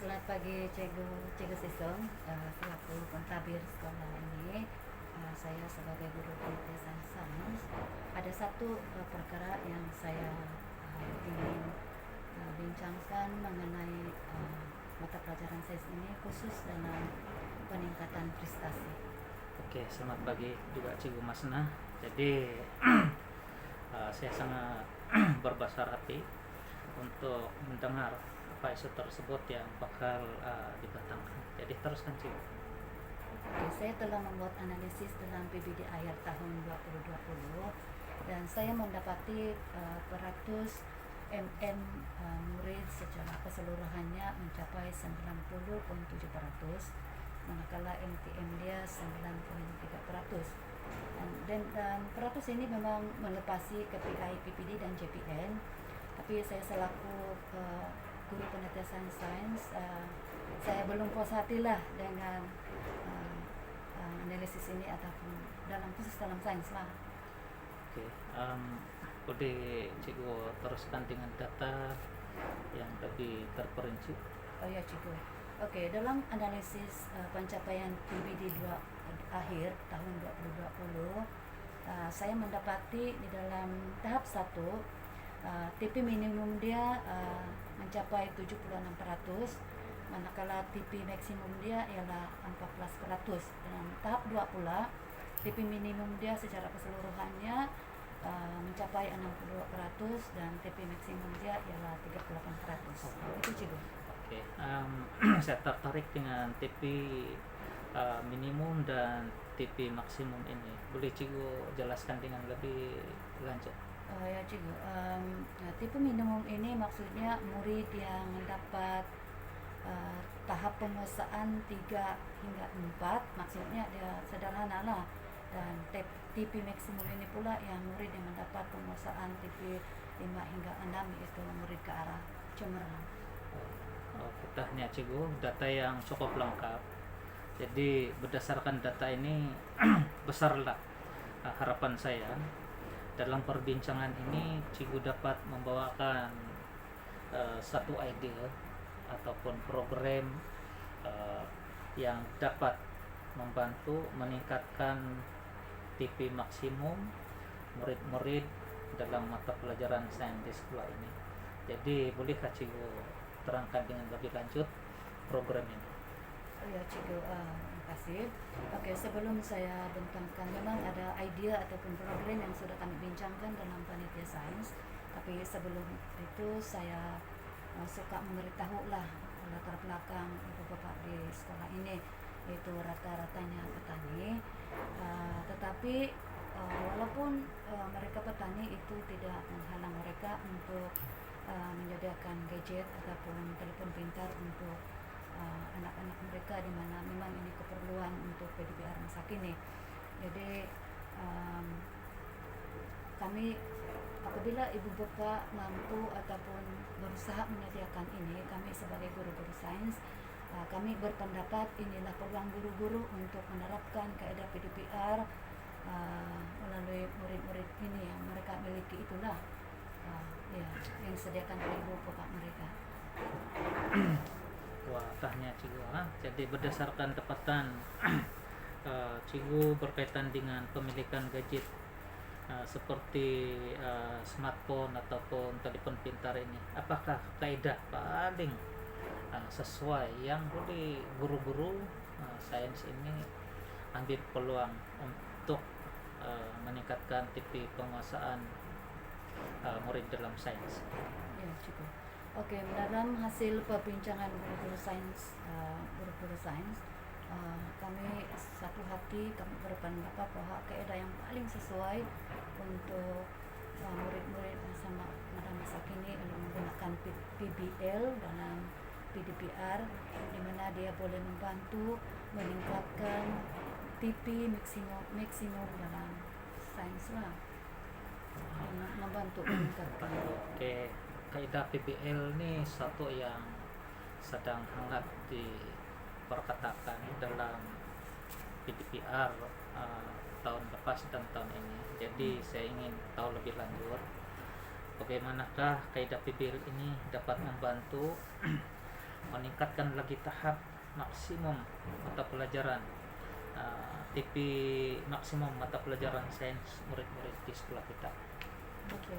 Selamat pagi Cikgu Sisong. Selaku pentabir sekolah ini, saya sebagai guru pendidikan sains, ada satu perkara yang saya ingin bincangkan mengenai mata pelajaran sains ini, khusus dalam peningkatan prestasi. Oke, selamat pagi juga Cikgu Masna. Jadi saya sangat berbesar hati untuk mendengar apa isu tersebut yang bakal dibatangkan. Jadi teruskan Cikgu. Oke, saya telah membuat analisis dalam PBD akhir tahun 2020 dan saya mendapati peratus murid secara keseluruhannya mencapai 90.7%, manakala MTM dia 9.3%. Dan peratus ini memang melepasi KPI PPD dan JPN, tapi saya selaku guru penelitian sains, saya belum puas hatilah dengan analisis ini, ataupun khusus dalam sains lah. Oke, boleh Cikgu teruskan dengan data yang lebih terperinci. Oh ya Cikgu. Oke, dalam analisis pencapaian PBD akhir tahun 2020, saya mendapati di dalam tahap 1 TP minimum dia mencapai 76%, manakala TP maksimum dia ialah 14%. Dalam tahap 2 pula, TP minimum dia secara keseluruhannya mencapai 62% dan TP maksimum dia ialah 38%. Itu Cikgu. Oke, saya tertarik dengan TP minimum dan TP maksimum ini. Boleh Cikgu jelaskan dengan lebih lanjut? Ya Cikgu, tipe minimum ini maksudnya murid yang mendapat tahap penguasaan 3 hingga 4, maksudnya dia sederhana lah. Dan TP maksimum ini pula yang murid yang mendapat penguasaan TP 5 hingga 6, yaitu murid ke arah cemerlang. Kitanya Cikgu, data yang cukup lengkap. Jadi berdasarkan data ini besarlah harapan saya. Dalam perbincangan ini Cikgu dapat membawakan satu ide ataupun program yang dapat membantu meningkatkan TP maksimum murid-murid dalam mata pelajaran sains di sekolah ini. Jadi bolehkah Cikgu terangkan dengan lebih lanjut program ini? Oh ya Cikgu, terima kasih. Oke, sebelum saya bentangkan, memang ada idea ataupun program yang sudah kami bincangkan dalam panitia sains, tapi sebelum itu saya suka memberitahu lah latar belakang ibu bapak di sekolah ini, yaitu rata-ratanya petani, tetapi walaupun mereka petani, itu tidak menghalang mereka untuk menyediakan gadget ataupun telepon pintar untuk anak-anak mereka, di mana memang ini keperluan untuk PDPR masa kini. Jadi kami, apabila ibu bapa mampu ataupun berusaha menyediakan ini, kami sebagai guru-guru sains, kami berpendapat inilah peluang guru-guru untuk menerapkan kaedah PDPR melalui murid-murid ini yang mereka miliki, itulah yang disediakan oleh ibu bapak mereka. Wah, tanya Cikgu. Jadi berdasarkan dapatan Cikgu berkaitan dengan pemilikan gadget seperti smartphone ataupun telepon pintar ini, apakah kaidah paling sesuai yang boleh guru-guru sains ini ambil peluang untuk meningkatkan TP penguasaan murid dalam sains? Ya, cukup. Oke, dalam hasil perbincangan guru-guru sains, kami satu hati, kami berpendapat bahwa kaedah yang paling sesuai untuk murid-murid masa kini adalah menggunakan PBL dalam PDPR, di mana dia boleh membantu meningkatkan TP maksimum dalam sains lah, membantu meningkatkan. Oke, kaidah PBL ini satu yang sedang hangat diperkatakan dalam PDPR tahun lepas dan tahun ini. Jadi saya ingin tahu lebih lanjut, bagaimanakah kaidah PBL ini dapat membantu meningkatkan lagi tahap maksimum mata pelajaran TP maksimum mata pelajaran sains murid-murid di sekolah kita. Oke,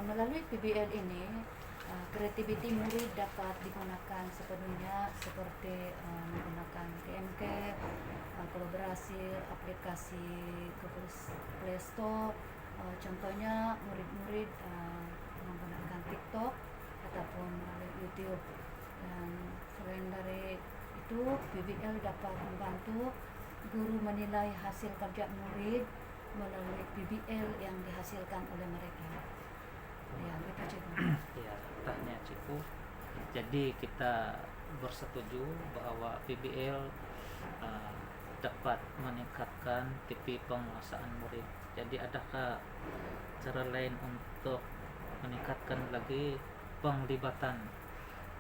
melalui PBL ini kreativiti murid dapat digunakan sepenuhnya seperti menggunakan TMK, kolaborasi aplikasi Google Play Store. Contohnya murid-murid menggunakan TikTok ataupun melalui YouTube. Dan selain dari itu, PBL dapat membantu guru menilai hasil kerja murid melalui PBL yang dihasilkan oleh mereka. Ya, itu cikgu. Ya, tanya Ciku. Jadi kita bersetuju bahwa PBL dapat meningkatkan TP penguasaan murid. Jadi adakah cara lain untuk meningkatkan lagi penglibatan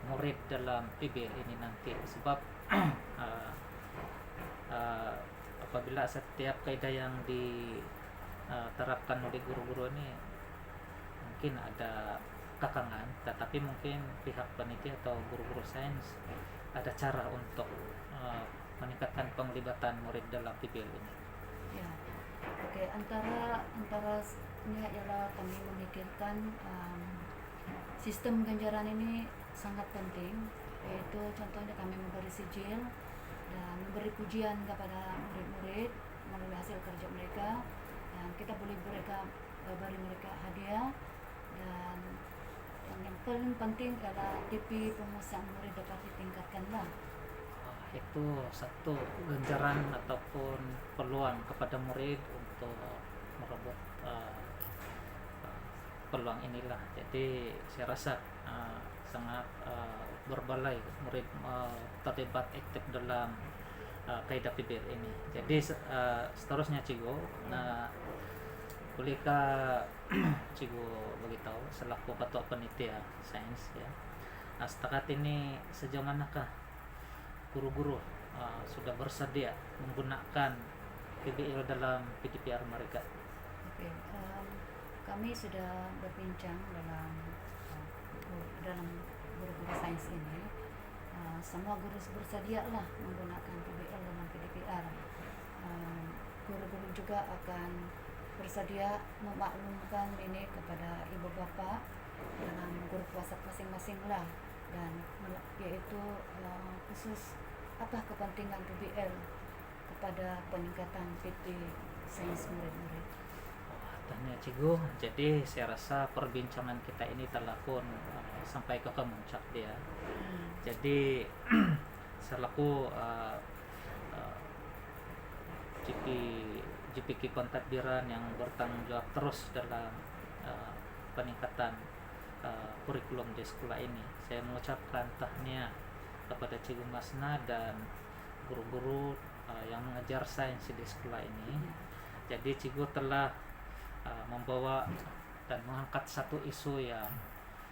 murid dalam PBL ini nanti? Sebab apabila setiap kaidah yang diterapkan oleh guru-guru ini mungkin ada kakangan, tetapi mungkin pihak panitia atau guru-guru sains ada cara untuk meningkatkan penglibatan murid dalam PBL ini. Ya, oke. Antara ini ialah kami memikirkan sistem ganjaran ini sangat penting, yaitu contohnya kami memberi sijil dan memberi pujian kepada murid-murid melalui hasil kerja mereka, dan kita boleh beri mereka hadiah. Dan yang paling penting adalah TP penguasaan murid dapat ditingkatkanlah. Itu satu ganjaran ataupun peluang kepada murid untuk merebut peluang inilah. Jadi saya rasa sangat berbalai murid terlibat aktif dalam kaidah PBL ini. Jadi seterusnya Cigo, bolehkah Cigo beritahu selaku ketua panitia sains ya, setakat ini sejauh manakah guru-guru sudah bersedia menggunakan PBL dalam PDPR mereka? Oke, kami sudah berbincang dalam guru-guru sains ini. Semua guru bersedialah menggunakan PBL dalam PDPR. Guru-guru juga akan bersedia memaklumkan ini kepada ibu bapa dalam grup WhatsApp masing-masing lah, dan yaitu khusus apa kepentingan PBL kepada peningkatan PP sains murid-murid. Tanya Cigo, jadi saya rasa perbincangan kita ini telah pun sampai ke kemuncak dia. Jadi selaku GPK Pentadbiran yang bertanggung jawab terus dalam peningkatan kurikulum di sekolah ini, saya mengucapkan tahniah kepada Cikgu Masna dan guru-guru yang mengajar sains di sekolah ini. Jadi Cikgu telah membawa dan mengangkat satu isu yang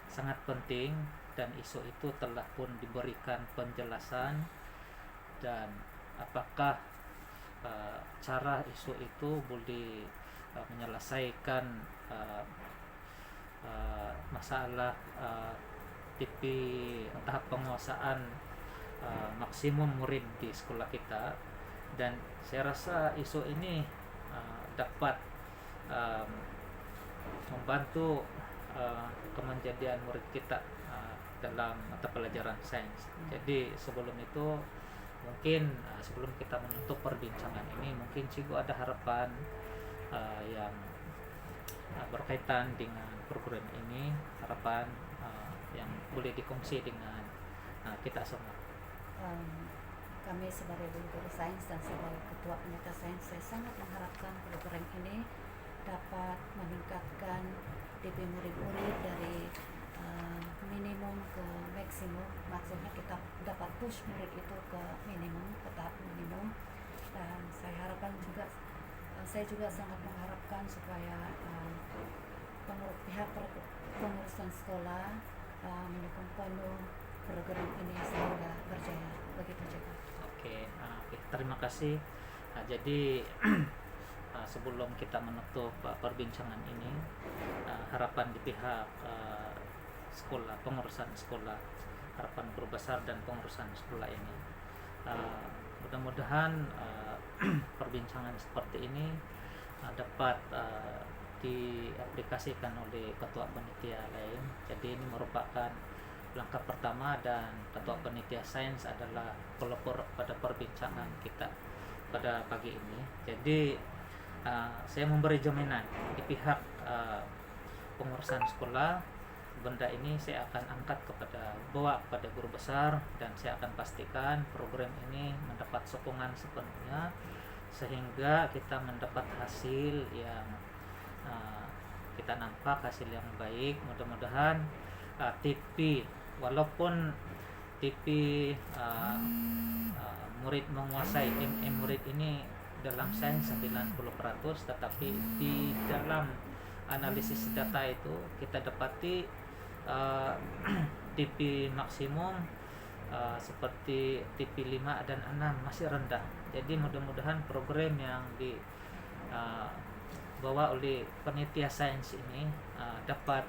sangat penting, dan isu itu telah pun diberikan penjelasan dan apakah cara isu itu boleh menyelesaikan masalah TP tahap penguasaan maksimum murid di sekolah kita. Dan saya rasa isu ini dapat membantu kemenjadian murid kita dalam mata pelajaran sains. Jadi sebelum itu mungkin sebelum kita menutup perbincangan ini, mungkin Cigo ada harapan yang berkaitan dengan program ini, harapan yang boleh dikongsi dengan kita semua. Kami sebagai guru sains dan sebagai ketua panitia sains, saya sangat mengharapkan program ini dapat meningkatkan DP murid-murid dari minimum ke maksimum. Maksudnya kita dapat push murid itu ke minimum, ke tahap minimum. Dan saya juga sangat mengharapkan supaya pihak pengurusan sekolah mendukung penuh program ini sehingga berjaya. Begitu juga. Oke, terima kasih. Jadi sebelum kita menutup perbincangan ini, harapan di pihak sekolah, pengurusan sekolah harapan guru besar dan pengurusan sekolah ini. Mudah-mudahan perbincangan seperti ini dapat diaplikasikan oleh ketua panitia lain. Jadi ini merupakan langkah pertama dan ketua panitia sains adalah pelopor pada perbincangan kita pada pagi ini. Jadi saya memberi jaminan di pihak pengurusan sekolah, benda ini saya akan angkat bawa kepada guru besar, dan saya akan pastikan program ini mendapat sokongan sepenuhnya sehingga kita mendapat hasil yang kita nampak hasil yang baik. Mudah-mudahan TP, walaupun TP murid menguasai murid ini dalam sains 90%, tetapi di dalam analisis data itu kita dapati TP maksimum seperti TP 5 dan 6 masih rendah. Jadi mudah-mudahan program yang dibawa oleh panitia sains ini dapat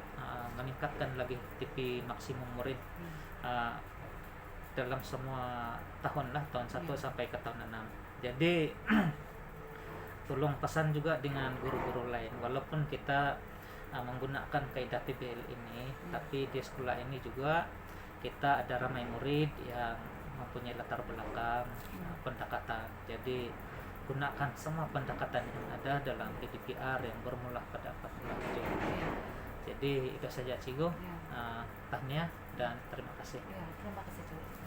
meningkatkan lagi TP maksimum murid dalam semua tahun lah, tahun 1 sampai ke tahun 6. Jadi tolong pesan juga dengan guru-guru lain, walaupun kita menggunakan kaidah PBL ini, tapi di sekolah ini juga kita ada ramai murid yang mempunyai latar belakang pendekatan. Jadi gunakan semua pendekatan yang ada dalam PDPR yang bermula pada 14 Juli. Jadi itu saja Cigo. Tahniah dan terima kasih. Terima kasih juga.